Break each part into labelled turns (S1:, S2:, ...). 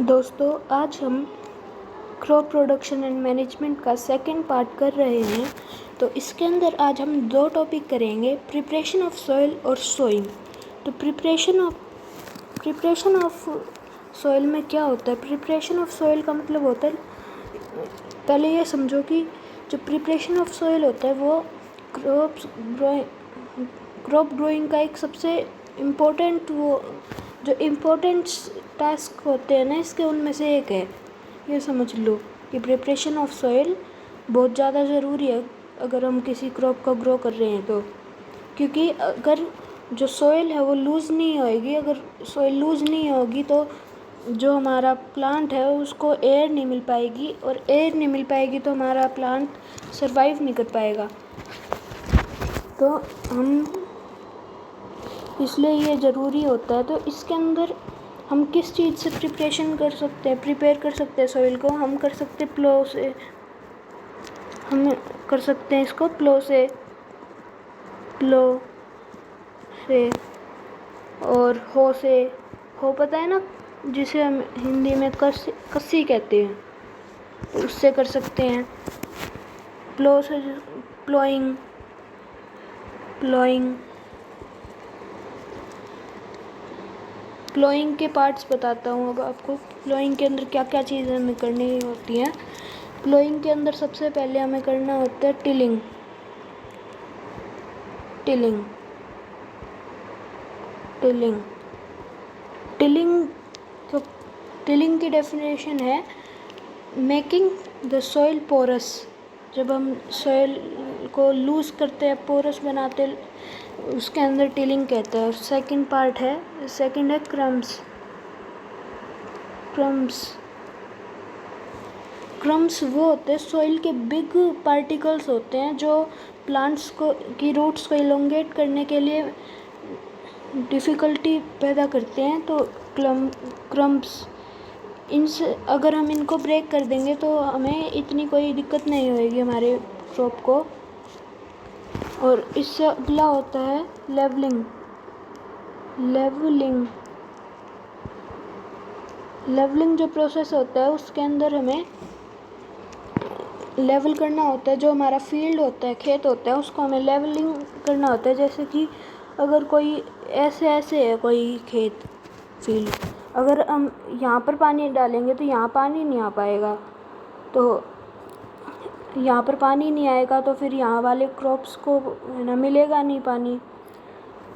S1: दोस्तों, आज हम क्रॉप प्रोडक्शन एंड मैनेजमेंट का सेकंड पार्ट कर रहे हैं। तो इसके अंदर आज हम दो टॉपिक करेंगे, प्रिपरेशन ऑफ सॉइल और सोइंग। तो प्रिपरेशन ऑफ सॉइल में क्या होता है? प्रिपरेशन ऑफ सॉइल का मतलब होता है, पहले ये समझो कि जो प्रिपरेशन ऑफ सॉइल होता है वो क्रॉप ग्रोइंग का एक सबसे इम्पोर्टेंट जो इम्पोर्टेंट टास्क होते हैं ना, इसके उनमें से एक है। ये समझ लो कि प्रिपरेशन ऑफ सॉइल बहुत ज़्यादा ज़रूरी है अगर हम किसी क्रॉप को ग्रो कर रहे हैं तो, क्योंकि अगर जो सॉइल है वो लूज़ नहीं होएगी, अगर सॉइल लूज़ नहीं होगी तो जो हमारा प्लांट है उसको एयर नहीं मिल पाएगी, और एयर नहीं मिल पाएगी तो हमारा प्लांट सरवाइव नहीं कर पाएगा। तो हम इसलिए ये ज़रूरी होता है। तो इसके अंदर हम किस चीज़ से प्रिपेयर कर सकते हैं सॉइल को? हम कर सकते हैं प्लो से, हम कर सकते हैं इसको प्लो से और हो पता है ना, जिसे हम हिंदी में कस्सी कहते हैं, तो उससे कर सकते हैं। प्लो से प्लोइंग के पार्ट्स बताता हूँ अब आपको। प्लोइंग के अंदर क्या क्या चीज़ें हमें करनी होती हैं। प्लोइंग के अंदर सबसे पहले हमें करना होता है टिलिंग। टिलिंग की डेफिनेशन है मेकिंग द सॉइल पोरस। जब हम सॉइल को लूज़ करते हैं, पोरस बनाते, उसके अंदर टिलिंग कहते हैं। और सेकंड है क्रम्स वो होते हैं सॉइल के बिग पार्टिकल्स होते हैं जो प्लांट्स की रूट्स को इलोंगेट करने के लिए डिफ़िकल्टी पैदा करते हैं। तो क्रम्स, इनसे अगर हम इनको ब्रेक कर देंगे तो हमें इतनी कोई दिक्कत नहीं होएगी हमारे क्रॉप को। और इससे अगला होता है लेवलिंग जो प्रोसेस होता है उसके अंदर हमें लेवल करना होता है। जो हमारा फील्ड होता है, खेत होता है, उसको हमें लेवलिंग करना होता है। जैसे कि अगर कोई ऐसे है कोई फील्ड, अगर हम यहाँ पर पानी डालेंगे तो यहाँ पानी नहीं आ पाएगा, तो यहाँ पर पानी नहीं आएगा तो फिर यहाँ वाले क्रॉप्स को ना मिलेगा नहीं पानी।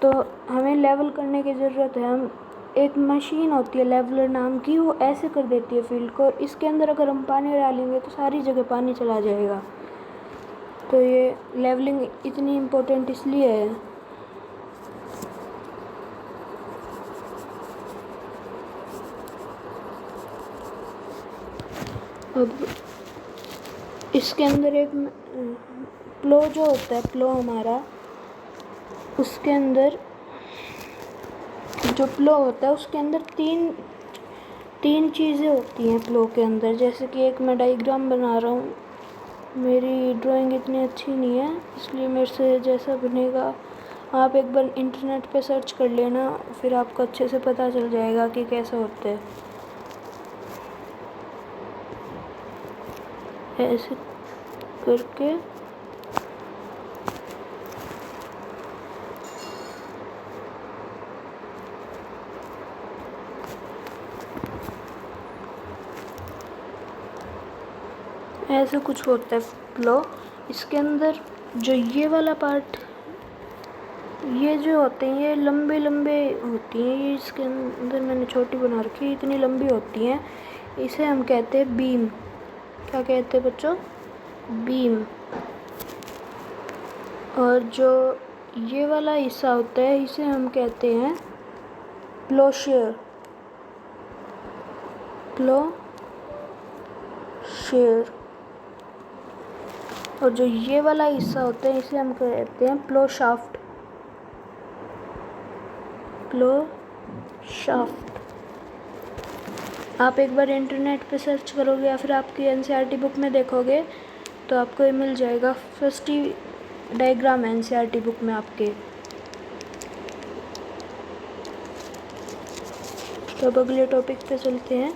S1: तो हमें लेवल करने की ज़रूरत है। हम एक मशीन होती है लेवलर नाम की, वो ऐसे कर देती है फील्ड को। इसके अंदर अगर हम पानी डालेंगे तो सारी जगह पानी चला जाएगा। तो ये लेवलिंग इतनी इम्पोर्टेंट इसलिए है। अब इसके अंदर एक प्लो जो होता है, प्लो हमारा, उसके अंदर जो प्लो होता है उसके अंदर तीन चीज़ें होती हैं प्लो के अंदर। जैसे कि एक मैं डायग्राम बना रहा हूँ, मेरी ड्राइंग इतनी अच्छी नहीं है इसलिए मेरे से जैसा बनेगा आप एक बार इंटरनेट पे सर्च कर लेना, फिर आपको अच्छे से पता चल जाएगा कि कैसा होता है। ऐसे करके ऐसे कुछ होता है प्लो। इसके अंदर जो ये वाला पार्ट, ये जो होते हैं ये लंबे होती हैं। ये इसके अंदर मैंने छोटी बना रखी है, इतनी लंबी होती हैं। इसे हम कहते हैं बीम। क्या कहते हैं बच्चों? बीम। और जो ये वाला हिस्सा होता है इसे हम कहते हैं प्लोशेयर। और जो ये वाला हिस्सा होता है इसे हम कहते हैं प्लो शाफ्ट। आप एक बार इंटरनेट पे सर्च करोगे या फिर आपकी एनसीईआरटी बुक में देखोगे तो आपको ये मिल जाएगा। फर्स्ट ही डायग्राम है एनसीईआरटी बुक में आपके। तो अब अगले टॉपिक पे चलते हैं।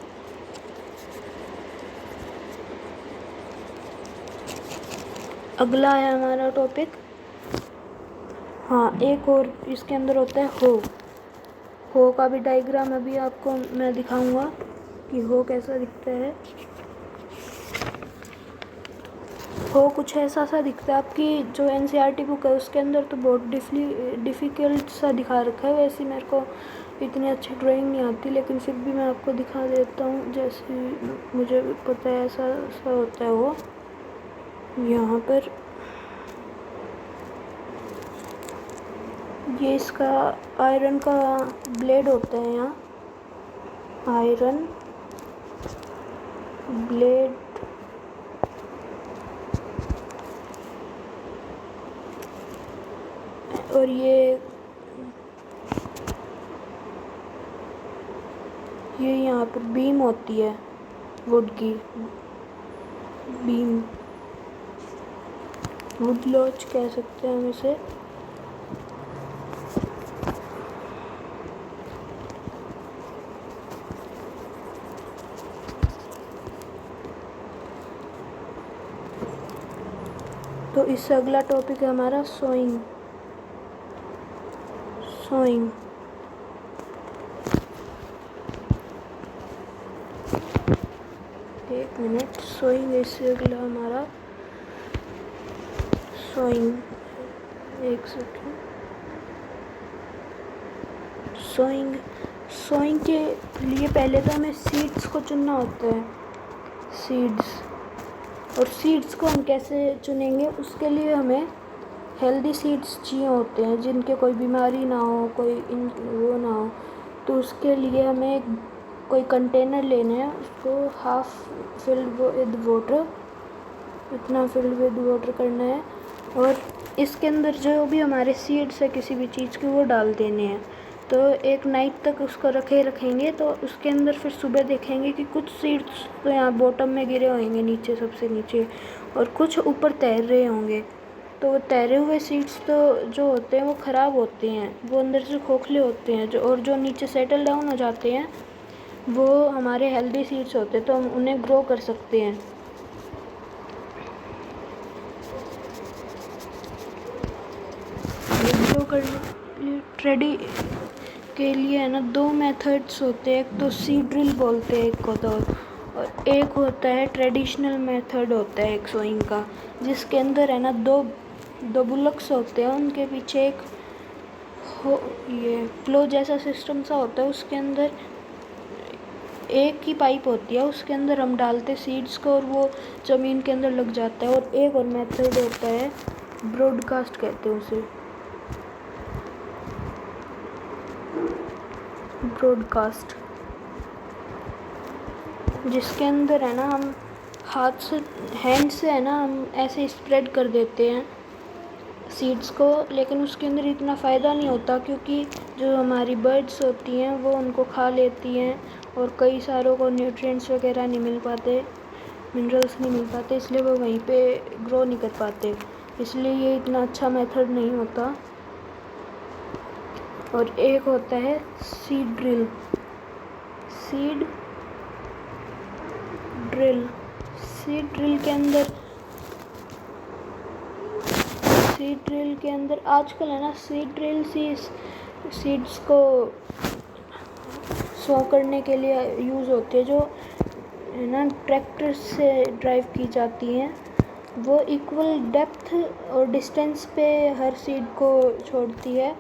S1: अगला है हमारा टॉपिक, हाँ एक और इसके अंदर होता है हो का भी डायग्राम अभी आपको मैं दिखाऊंगा कि हो कैसा दिखता है। हो कुछ ऐसा सा दिखता है, आपकी जो एनसीईआरटी बुक है उसके अंदर तो बहुत डिफ़िकल्ट सा दिखा रखा है। वैसे मेरे को इतनी अच्छी ड्राइंग नहीं आती, लेकिन फिर भी मैं आपको दिखा देता हूँ जैसे मुझे पता है ऐसा सा होता है वो। यहाँ पर ये इसका आयरन का ब्लेड होता है, यहाँ आयरन ब्लेड और ये यहाँ पर बीम होती है, वुड की बीम, वुड लॉच कह सकते हैं हम इसे। तो इससे अगला टॉपिक है हमारा सोइंग। एक मिनट, सोइंग इससे अगला हमारा सोइंग, एक सेकेंड। सोइंग के लिए पहले तो हमें सीड्स को चुनना होता है, और सीड्स को हम कैसे चुनेंगे, उसके लिए हमें हेल्दी सीड्स चाहिए होते हैं जिनके कोई बीमारी ना हो, कोई वो ना हो। तो उसके लिए हमें कोई कंटेनर लेना है, उसको हाफ फिल्ड विद वाटर, इतना फिल्ड विद वाटर करना है, और इसके अंदर जो भी हमारे सीड्स है किसी भी चीज़ के वो डाल देने हैं। तो एक नाइट तक उसको रखेंगे, तो उसके अंदर फिर सुबह देखेंगे कि कुछ सीड्स तो यहाँ बॉटम में गिरे होंगे, नीचे सबसे नीचे, और कुछ ऊपर तैर रहे होंगे। तो वो तैरे हुए सीड्स तो जो होते हैं वो ख़राब होते हैं, वो अंदर से खोखले होते हैं, और जो नीचे सेटल डाउन हो जाते हैं वो हमारे हेल्दी सीड्स होते हैं, तो हम उन्हें ग्रो कर सकते हैं। ग्रो करने के लिए है ना दो मेथड्स होते हैं, एक तो सीड ड्रिल बोलते हैं एक को, तो और एक होता है ट्रेडिशनल मेथड होता है एक सोइंग का, जिसके अंदर है ना दो बुलक्स होते हैं, उनके पीछे एक ये फ्लो जैसा सिस्टम सा होता है, उसके अंदर एक ही पाइप होती है, उसके अंदर हम डालते सीड्स को और वो ज़मीन के अंदर लग जाता है। और एक और मेथड होता है, ब्रॉडकास्ट कहते हैं उसे, ब्रॉडकास्ट, जिसके अंदर है ना हम हैंड से है ना हम ऐसे स्प्रेड कर देते हैं सीड्स को, लेकिन उसके अंदर इतना फ़ायदा नहीं होता क्योंकि जो हमारी बर्ड्स होती हैं वो उनको खा लेती हैं और कई सारों को न्यूट्रिएंट्स वगैरह नहीं मिल पाते, मिनरल्स नहीं मिल पाते, इसलिए वो वहीं पे ग्रो नहीं कर पाते, इसलिए ये इतना अच्छा मेथड नहीं होता। और एक होता है सीड ड्रिल के अंदर आजकल है ना सीड ड्रिल सीड्स को सो करने के लिए यूज़ होती है, जो है ना ट्रैक्टर से ड्राइव की जाती हैं। वो इक्वल डेप्थ और डिस्टेंस पे हर सीड को छोड़ती है,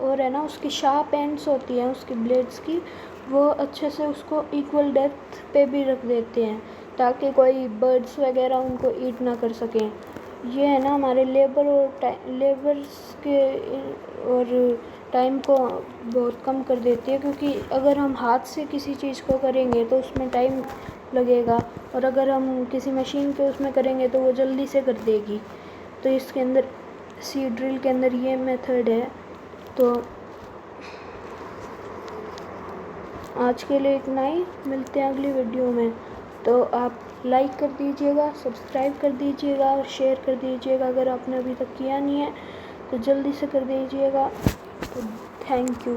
S1: और है ना उसकी शार्प एंड्स होती हैं उसकी ब्लेड्स की, वो अच्छे से उसको इक्वल डेप्थ पे भी रख देते हैं ताकि कोई बर्ड्स वगैरह उनको ईट ना कर सकें। ये है ना हमारे लेबर्स के और टाइम को बहुत कम कर देती है, क्योंकि अगर हम हाथ से किसी चीज़ को करेंगे तो उसमें टाइम लगेगा, और अगर हम किसी मशीन पे उसमें करेंगे तो वो जल्दी से कर देगी। तो इसके अंदर सीड ड्रिल के अंदर ये मेथड है। तो आज के लिए इतना ही, मिलते हैं अगली वीडियो में। तो आप लाइक कर दीजिएगा, सब्सक्राइब कर दीजिएगा और शेयर कर दीजिएगा, अगर आपने अभी तक किया नहीं है तो जल्दी से कर दीजिएगा। तो थैंक यू।